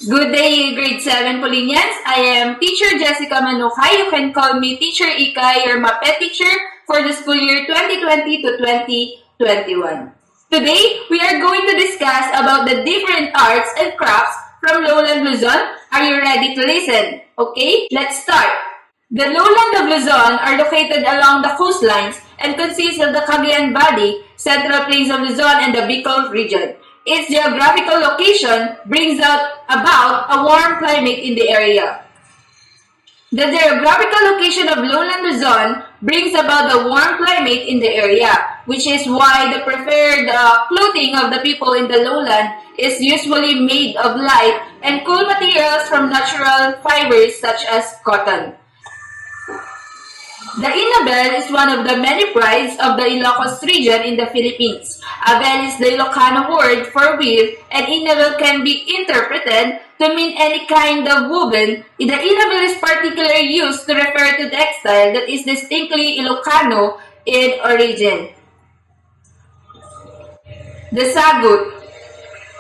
Good day, grade 7 Polinians. I am Teacher Jessica Manukay. You can call me Teacher Ikay, your MAPE teacher for the school year 2020 to 2021. Today, we are going to discuss about the different arts and crafts from Lowland Luzon. Are you ready to listen? Okay, let's start. The lowland of Luzon are located along the coastlines and consist of the Cagayan Valley, Central Plains of Luzon, and the Bicol region. Its geographical location brings about a warm climate in the area. The geographical location of lowland Luzon brings about the warm climate in the area, which is why the preferred clothing of the people in the lowland is usually made of light and cool materials from natural fibers such as cotton. The Inabel is one of the many prides of the Ilocos region in the Philippines. Abel is the Ilocano word for weave, and Inabel can be interpreted to mean any kind of woven. The Inabel is particularly used to refer to textile that is distinctly Ilocano in origin. The sagut.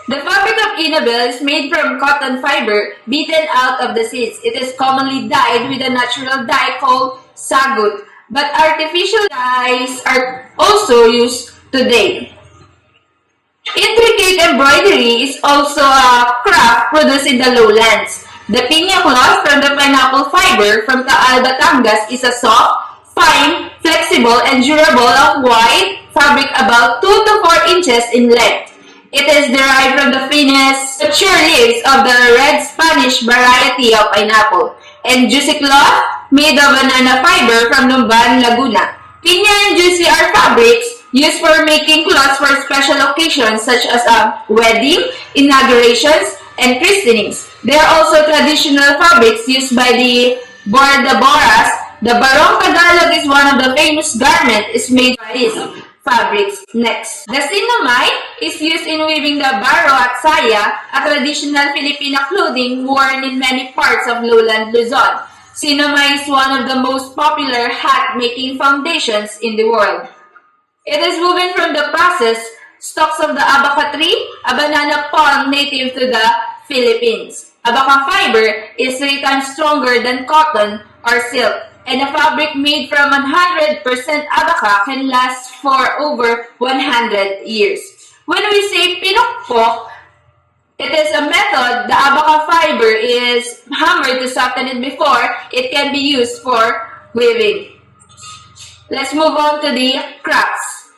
The fabric of Inabel is made from cotton fiber beaten out of the seeds. It is commonly dyed with a natural dye called sagut, but artificial dyes are also used today. Intricate embroidery is also a craft produced in the lowlands. The piña cloth from the pineapple fiber from Taal, Batangas is a soft, fine, flexible, and durable of white fabric about 2 to 4 inches in length. It is derived from the finest, mature leaves of the red Spanish variety of pineapple, and juicy cloth made of banana fiber from Lumban, Laguna. Piña and juicy are fabrics used for making clothes for special occasions such as a wedding, inaugurations, and christenings. They are also traditional fabrics used by the Bordaboras. The Barong Tagalog is one of the famous garments is made by these fabrics. Next, the sinomay is used in weaving the baro at saya, a traditional Filipino clothing worn in many parts of lowland Luzon. Sinomay is one of the most popular hat-making foundations in the world. It is woven from the processed stalks of the abaca tree, a banana palm native to the Philippines. Abaca fiber is 3 times stronger than cotton or silk, and a fabric made from 100% abaca can last for over 100 years. When we say pinukpok, it is a method the abaca fiber is hammered to soften it before it can be used for weaving. Let's move on to the crafts.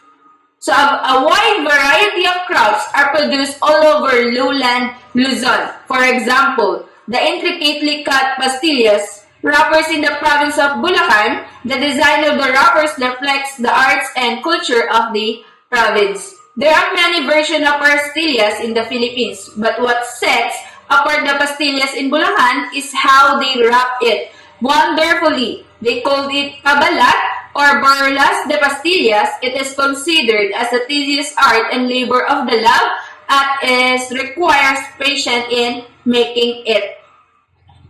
So a wide variety of crafts are produced all over lowland Luzon. For example, the intricately cut pastillas, wrappers in the province of Bulacan. The design of the wrappers reflects the arts and culture of the province. There are many versions of pastillas in the Philippines, but what sets apart the pastillas in Bulacan is how they wrap it wonderfully. They called it kabalat or borlas de pastillas. It is considered as a tedious art and labor of the love and requires patience in making it.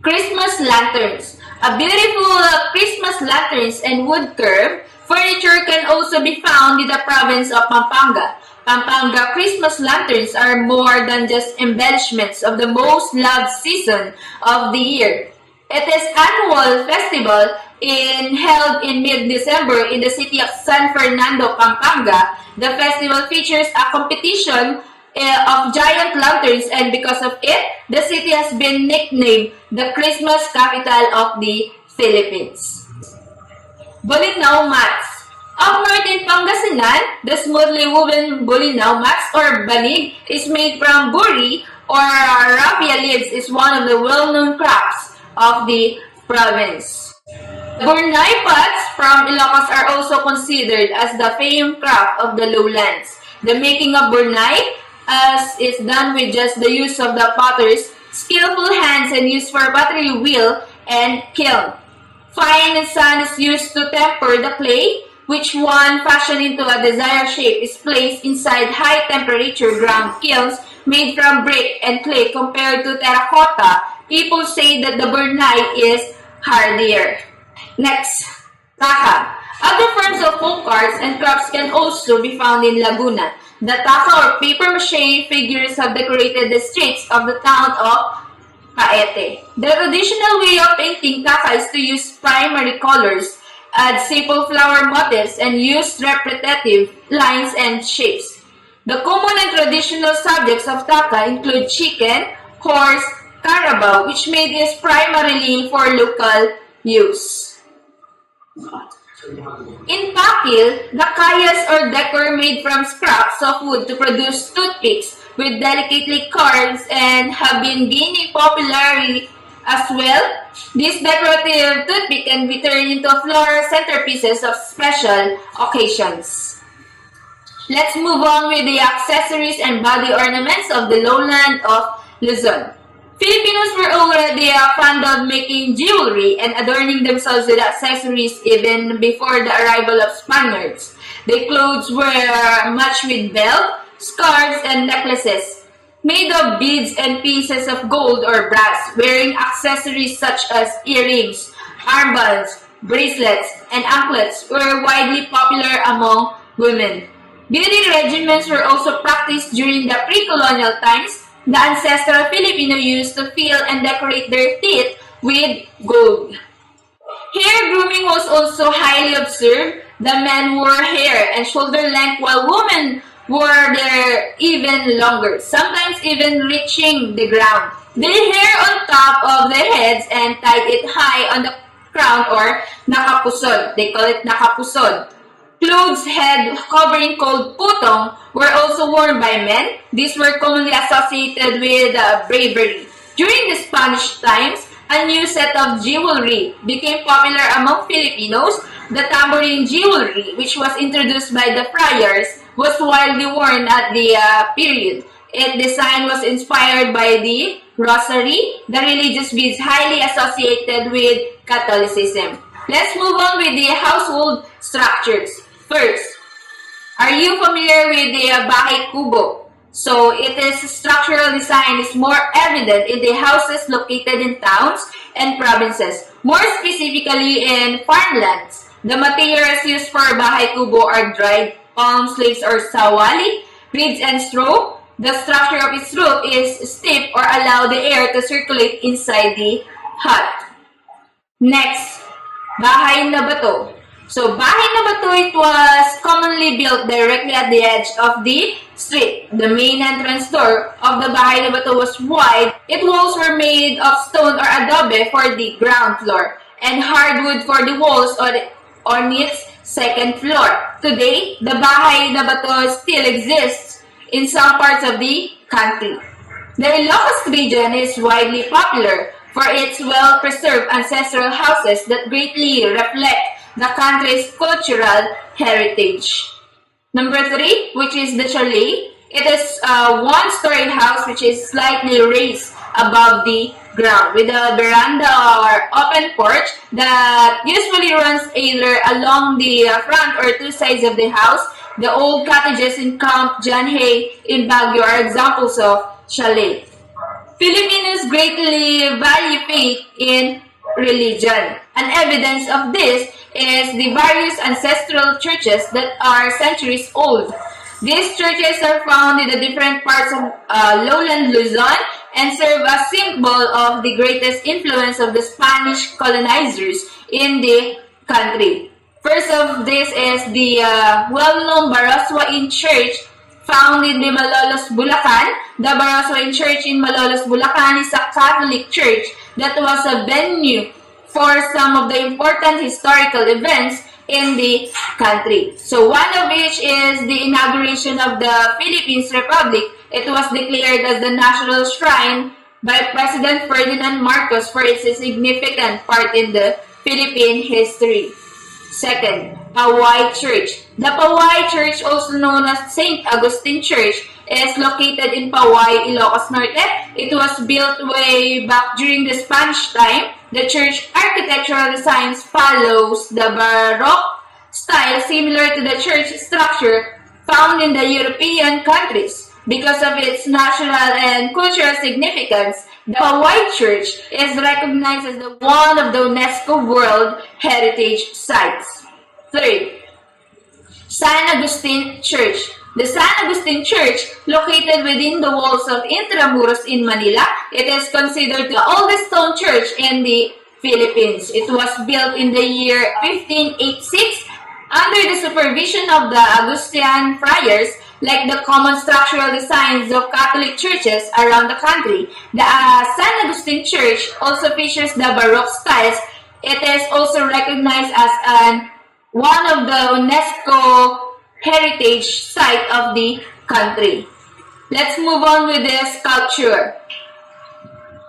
Christmas lanterns. A beautiful Christmas lanterns and wood carved furniture can also be found in the province of Pampanga. Pampanga Christmas lanterns are more than just embellishments of the most loved season of the year. It is annual festival held in mid-December in the city of San Fernando, Pampanga. The festival features a competition of giant lanterns, and because of it, the city has been nicknamed the Christmas capital of the Philippines. Bulinaw mats. Up north in Pangasinan, the smoothly woven bulinaw mats or banig is made from buri or raffia leaves is one of the well-known crafts of the province. Burnay pots from Ilocos are also considered as the famed craft of the lowlands. The making of burnay as is done with just the use of the potter's skillful hands and used for pottery wheel and kiln. Fine sand is used to temper the clay, which one fashioned into a desired shape is placed inside high-temperature ground kilns made from brick and clay compared to terracotta. People say that the burnay is hardier. Next, taka. Other forms of folk arts and crafts can also be found in Laguna. The taka or paper-mache figures have decorated the streets of the town of Paete. The traditional way of painting Taka is to use primary colors, add simple flower motifs, and use repetitive lines and shapes. The common and traditional subjects of Taka include chicken, horse, carabao, which made is primarily for local use. In Pakil, the kayas or decor made from scraps of wood to produce toothpicks with delicately carved and have been gaining popularity as well. This decorative toothpick can be turned into floral centerpieces of special occasions. Let's move on with the accessories and body ornaments of the lowland of Luzon. Filipinos were already fond of making jewelry and adorning themselves with accessories even before the arrival of Spaniards. Their clothes were much with belt, scarves, and necklaces made of beads and pieces of gold or brass. Wearing accessories such as earrings, armbands, bracelets, and anklets were widely popular among women. Beauty regimens were also practiced during the pre-colonial times. The ancestral Filipino used to fill and decorate their teeth with gold. Hair grooming was also highly observed. The men wore hair and shoulder length while women wore their even longer, sometimes even reaching the ground. They hair on top of their heads and tied it high on the crown or nakapusod. They call it nakapusod. Clothes head covering called putong were also worn by men. These were commonly associated with bravery. During the Spanish times, a new set of jewelry became popular among Filipinos. The tambourine jewelry, which was introduced by the friars, was widely worn at the period. Its design was inspired by the rosary, the religious beads highly associated with Catholicism. Let's move on with the household structures. First, are you familiar with the bahay kubo? So, its structural design is more evident in the houses located in towns and provinces, more specifically in farmlands. The materials used for bahay kubo are dried palm leaves or sawali, reeds and straw. The structure of its roof is stiff or allow the air to circulate inside the hut. Next, bahay na bato. So, bahay na bato, it was commonly built directly at the edge of the street. The main entrance door of the bahay na bato was wide. Its walls were made of stone or adobe for the ground floor and hardwood for the walls on its second floor. Today, the bahay na bato still exists in some parts of the country. The Ilocos region is widely popular for its well-preserved ancestral houses that greatly reflect the country's cultural heritage. Number 3, which is the chalet. It is a one-story house which is slightly raised above the ground with a veranda or open porch that usually runs either along the front or two sides of the house. The old cottages in Camp John Hay in Baguio are examples of chalet. Filipinos greatly value faith in religion. An evidence of this is the various ancestral churches that are centuries old. These churches are found in the different parts of lowland Luzon and serve as symbol of the greatest influence of the Spanish colonizers in the country. First of this is the well-known Baroswain Church found in the Malolos, Bulacan. The Baroswain Church in Malolos, Bulacan is a Catholic church that was a venue for some of the important historical events in the country. So one of which is the inauguration of the Philippines Republic. It was declared as the national shrine by President Ferdinand Marcos for its significant part in the Philippine history. Second, Paway Church. The Paway Church, also known as St. Augustine Church, is located in Paway, Ilocos Norte. It was built way back during the Spanish time. The church architectural design follows the Baroque style similar to the church structure found in the European countries. Because of its national and cultural significance, the Paway Church is recognized as one of the UNESCO World Heritage Sites. Third, San Agustin Church. The San Agustin Church, located within the walls of Intramuros in Manila, it is considered the oldest stone church in the Philippines. It was built in the year 1586 under the supervision of the Augustinian friars, like the common structural designs of Catholic churches around the country. The San Agustin Church also features the Baroque styles. It is also recognized as one of the UNESCO heritage site of the country. Let's move on with the sculpture.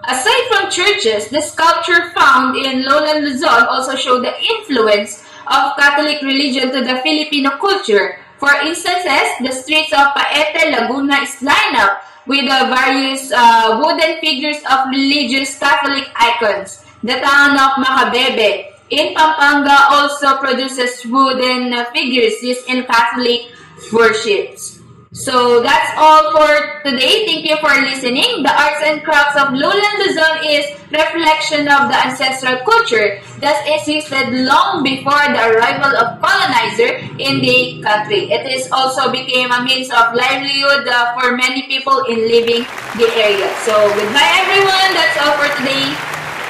Aside from churches, the sculpture found in lowland Luzon also show the influence of Catholic religion to the Filipino culture. For instances, the streets of Paete, Laguna is lined up with various wooden figures of religious Catholic icons. The town of Macabebe in Pampanga also produces wooden figures used in Catholic worships. So that's all for today. Thank you for listening. The arts and crafts of Lowland Luzon is reflection of the ancestral culture that existed long before the arrival of colonizer in the country. It is also became a means of livelihood for many people in living the area. So goodbye everyone. That's all for today.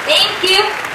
Thank you.